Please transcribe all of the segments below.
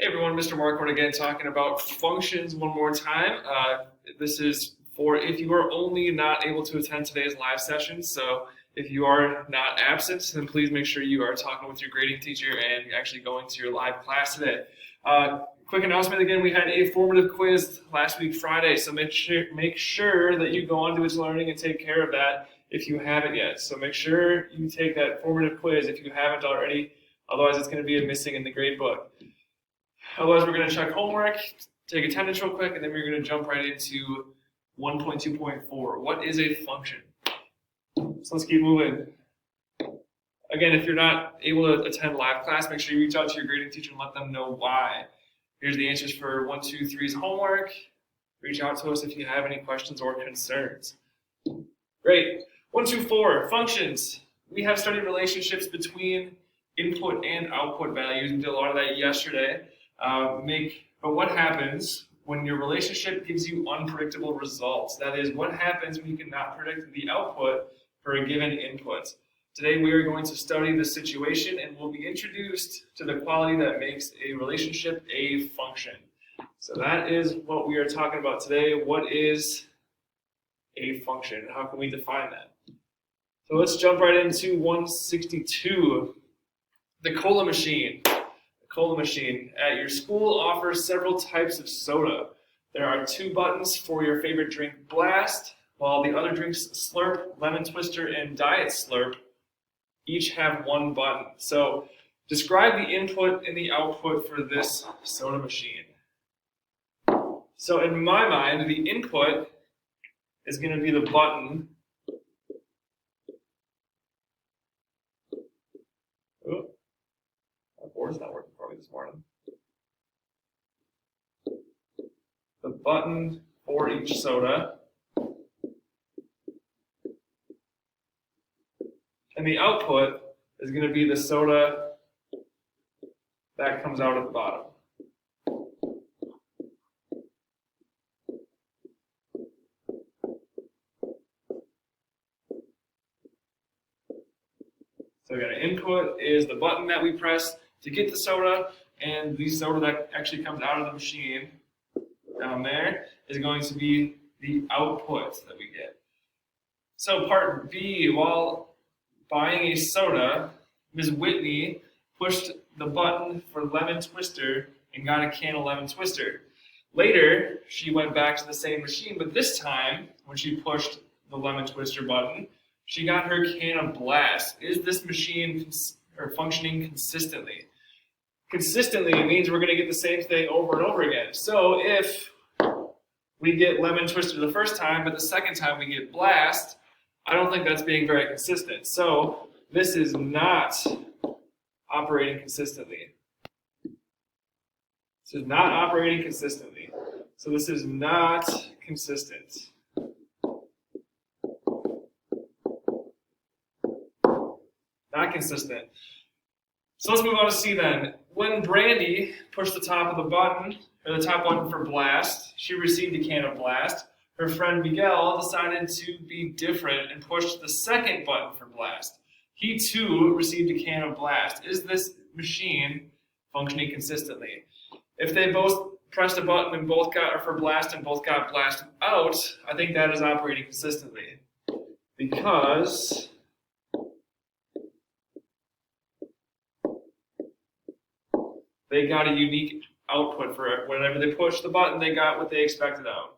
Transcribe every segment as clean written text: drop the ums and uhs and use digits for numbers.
Hey everyone, Mr. Markhorn again talking about functions one more time. This is for if you are only not able to attend today's live session. So if you are not absent, then please make sure you are talking with your grading teacher and actually going to your live class today. Quick announcement again, we had a formative quiz last week Friday, so make sure that you go on to It's Learning and take care of that if you haven't yet. So make sure you take that formative quiz if you haven't already, otherwise it's going to be missing in the grade book. Otherwise, we're going to check homework, take attendance real quick, and then we're going to jump right into 1.2.4. What is a function? So let's keep moving. Again, if you're not able to attend live class, make sure you reach out to your grading teacher and let them know why. Here's the answers for 1, 2, 3's homework. Reach out to us if you have any questions or concerns. Great. 1, 2, 4, functions. We have studied relationships between input and output values. We did a lot of that yesterday. But what happens when your relationship gives you unpredictable results? That is, what happens when you cannot predict the output for a given input? Today we are going to study the situation and we'll be introduced to the quality that makes a relationship a function. So that is what we are talking about today. What is a function? How can we define that? So let's jump right into 162. The cola machine. Cola machine at your school offers several types of soda. There are 2 buttons for your favorite drink, Blast, while the other drinks, Slurp, Lemon Twister, and Diet Slurp, each have 1 button. So describe the input and the output for this soda machine. So in my mind, the input is going to be the button. Oh, my board's not working for me this morning. The button for each soda. And the output is going to be the soda that comes out at the bottom. So again, input is the button that we press to get the soda, and the soda that actually comes out of the machine down there is going to be the output that we get. So part B, while buying a soda, Ms. Whitney pushed the button for Lemon Twister and got a can of Lemon Twister. Later, she went back to the same machine, but this time, when she pushed the Lemon Twister button, she got her can of Blast. Is this machine functioning consistently? Consistently means we're going to get the same thing over and over again. So if we get Lemon Twister the first time, but the second time we get Blast, I don't think that's being very consistent. So this is not operating consistently. This is not operating consistently. So this is not consistent. Not consistent. So let's move on to C then. When Brandy pushed the top of the button, or the top button for Blast, she received a can of Blast. Her friend Miguel decided to be different and pushed the second button for Blast. He too received a can of Blast. Is this machine functioning consistently? If they both pressed a button and both got for Blast and both got Blast out, I think that is operating consistently. Because they got a unique output for it. Whenever they pushed the button, they got what they expected out.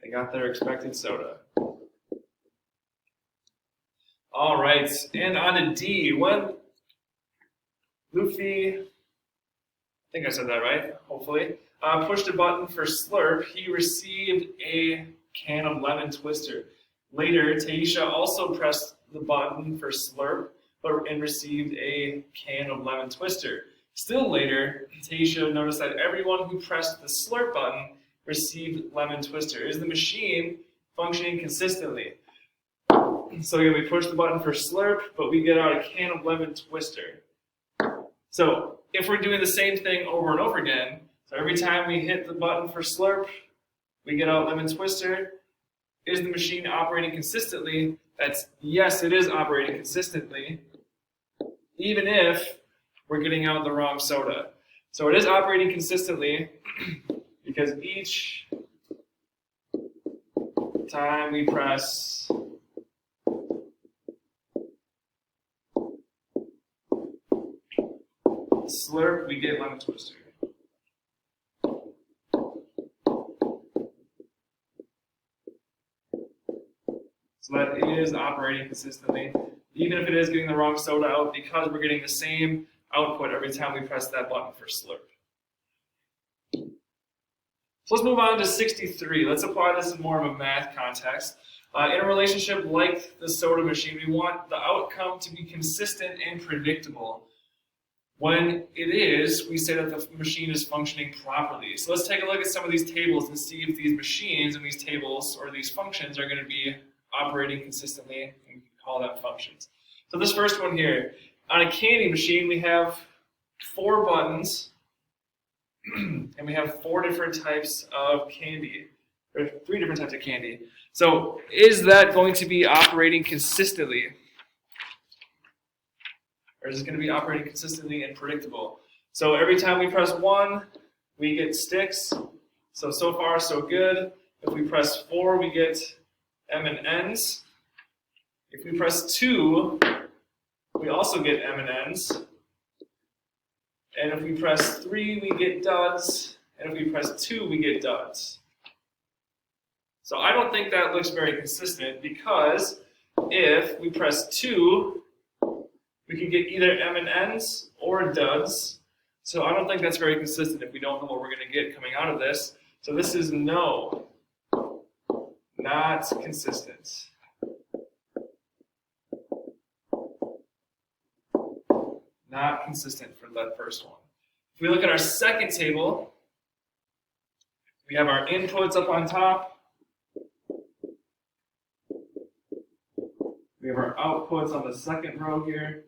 They got their expected soda. All right, and on to D. When Luffy, I think I said that right, hopefully, pushed a button for Slurp, he received a can of Lemon Twister. Later, Taisha also pressed the button for Slurp and received a can of Lemon Twister. Still later, Taisha noticed that everyone who pressed the Slurp button received Lemon Twister. Is the machine functioning consistently? So again, we push the button for Slurp, but we get out a can of Lemon Twister. So if we're doing the same thing over and over again, so every time we hit the button for Slurp, we get out lemon twister. Is the machine operating consistently? That's yes, it is operating consistently, even if we're getting out the wrong soda. So it is operating consistently because each time we press slurp, we get lemon twister. So that is operating consistently, even if it is getting the wrong soda out, because we're getting the same output every time we press that button for slurp. So let's move on to 63. Let's apply this in more of a math context. In a relationship like the soda machine, we want the outcome to be consistent and predictable. When it is, we say that the machine is functioning properly. So let's take a look at some of these tables and see if these machines and these tables or these functions are going to be operating consistently, and we can call them functions. So this first one here, on a candy machine, we have 4 buttons, and we have 4 different types of candy, or 3 different types of candy. So is that going to be operating consistently? Or is it going to be operating consistently and predictable? So every time we press 1, we get sticks. So far, so good. If we press 4, we get M&Ns. If we press 2, we also get M&Ns. And if we press 3, we get duds. And if we press 2, we get duds. So I don't think that looks very consistent, because if we press 2, we can get either M&Ns or duds. So I don't think that's very consistent if we don't know what we're going to get coming out of this. So this is no. Not consistent. Not consistent for that first one. If we look at our second table, we have our inputs up on top. We have our outputs on the second row here.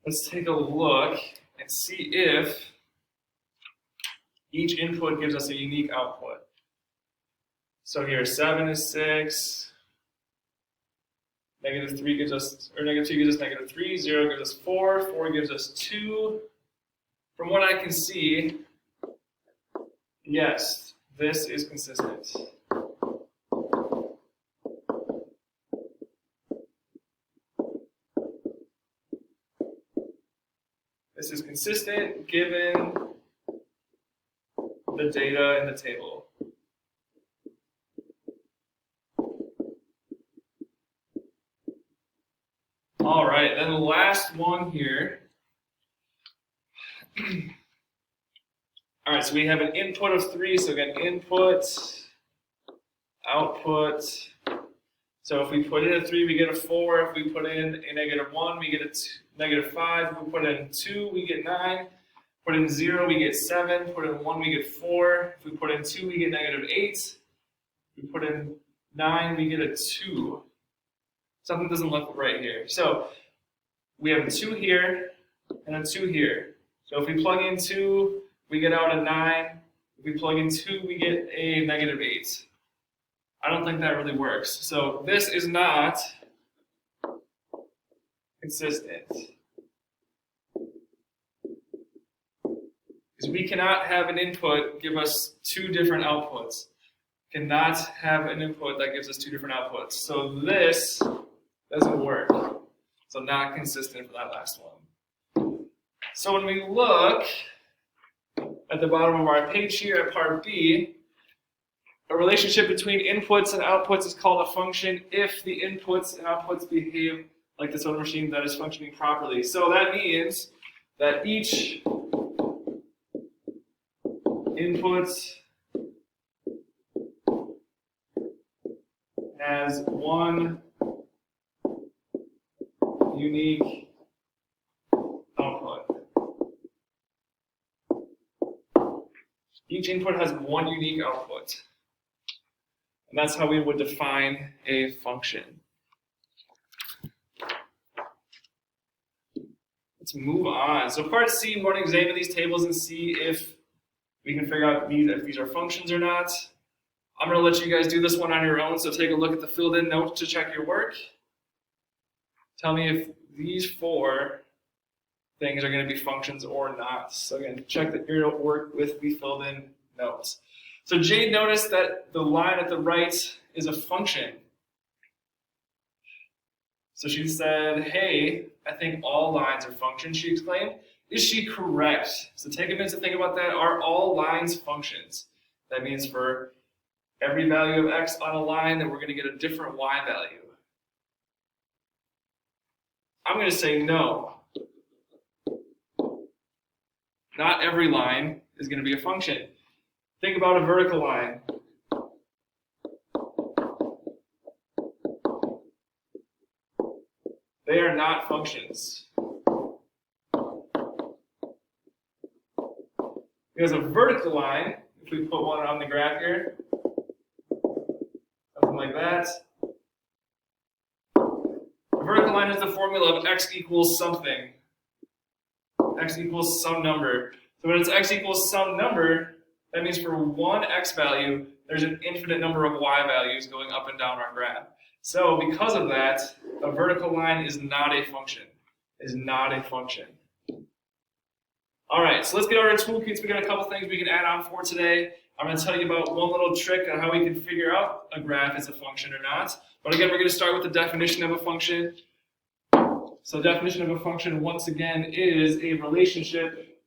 Let's take a look and see if each input gives us a unique output. So here, 7 is 6, -3 gives us, or -2 gives us -3, 0 gives us 4, 4 gives us 2. From what I can see, yes, this is consistent. This is consistent given the data in the table. All right, then the last one here. All right, so we have an input of 3. So again, input, output. So if we put in a 3, we get a 4. If we put in a -1, we get a -5. If we put in 2, we get 9. Put in 0, we get 7. Put in 1, we get 4. If we put in 2, we get -8. If we put in 9, we get a 2. Something doesn't look right here. So we have a 2 here and a 2 here. So if we plug in 2, we get out a 9. If we plug in 2, we get a -8. I don't think that really works. So this is not consistent. Because we cannot have an input give us 2 different outputs. Cannot have an input that gives us 2 different outputs. So this doesn't work. So not consistent for that last one. So when we look at the bottom of our page here at part B, a relationship between inputs and outputs is called a function if the inputs and outputs behave like the soda machine that is functioning properly. So that means that each input has one unique output. Each input has one unique output. And that's how we would define a function. Let's move on. So part C, we're going to examine these tables and see if We can figure out if these are functions or not. I'm going to let you guys do this one on your own, so take a look at the filled in notes to check your work. Tell me if these 4 things are going to be functions or not. So again, check that your work with the filled in notes. So Jade noticed that the line at the right is a function. So she said, hey, I think all lines are functions, she exclaimed. Is she correct? So take a minute to think about that. Are all lines functions? That means for every value of x on a line, then we're going to get a different y value. I'm going to say no. Not every line is going to be a function. Think about a vertical line. They are not functions. Because a vertical line, if we put one on the graph here, something like that. A vertical line is the formula of x equals something. X equals some number. So when it's x equals some number, that means for one x value, there's an infinite number of y values going up and down our graph. So because of that, a vertical line is not a function. Is not a function. All right, so let's get our toolkits. We got a couple things we can add on for today. I'm going to tell you about one little trick on how we can figure out a graph is a function or not. But again, we're going to start with the definition of a function. So the definition of a function, once again, is a relationship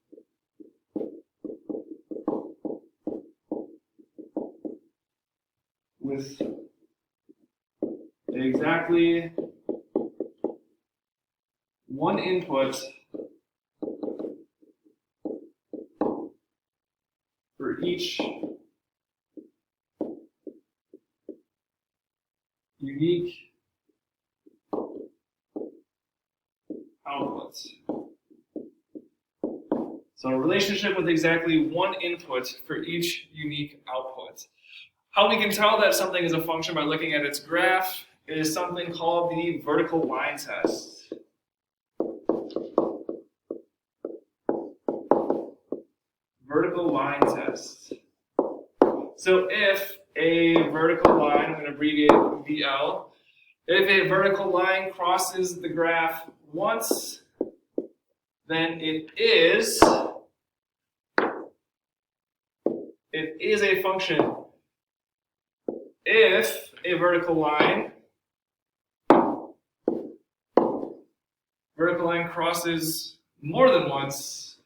with exactly one input for each unique output. So a relationship with exactly one input for each unique output. How we can tell that something is a function by looking at its graph is something called the vertical line test. Vertical line test. So if a vertical line, I'm going to abbreviate VL, if a vertical line crosses the graph once, then it is a function. If a vertical line crosses more than once,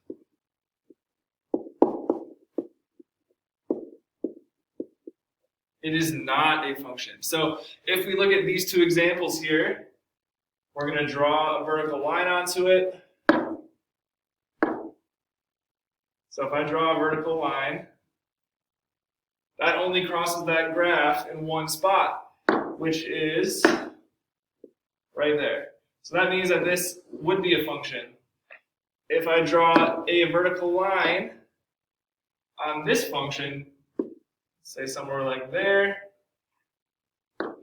it is not a function. So if we look at these two examples here, we're going to draw a vertical line onto it. So if I draw a vertical line, that only crosses that graph in one spot, which is right there. So that means that this would be a function. If I draw a vertical line on this function, say somewhere like there,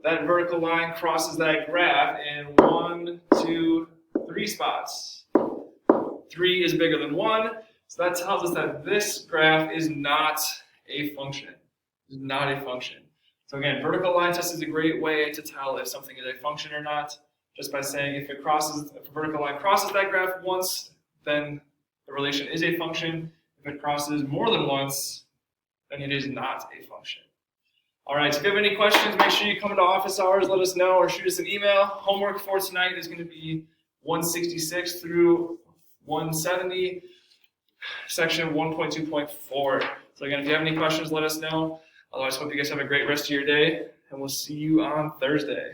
that vertical line crosses that graph in 1, 2, 3 spots. 3 is bigger than 1, so that tells us that this graph is not a function. It's not a function. So again, vertical line test is a great way to tell if something is a function or not, just by saying if a vertical line crosses that graph once, then the relation is a function. If it crosses more than once, then it is not a function. All right, so if you have any questions, make sure you come into office hours, let us know, or shoot us an email. Homework for tonight is going to be 166 through 170, section 1.2.4. So again, if you have any questions, let us know. Otherwise, hope you guys have a great rest of your day, and we'll see you on Thursday.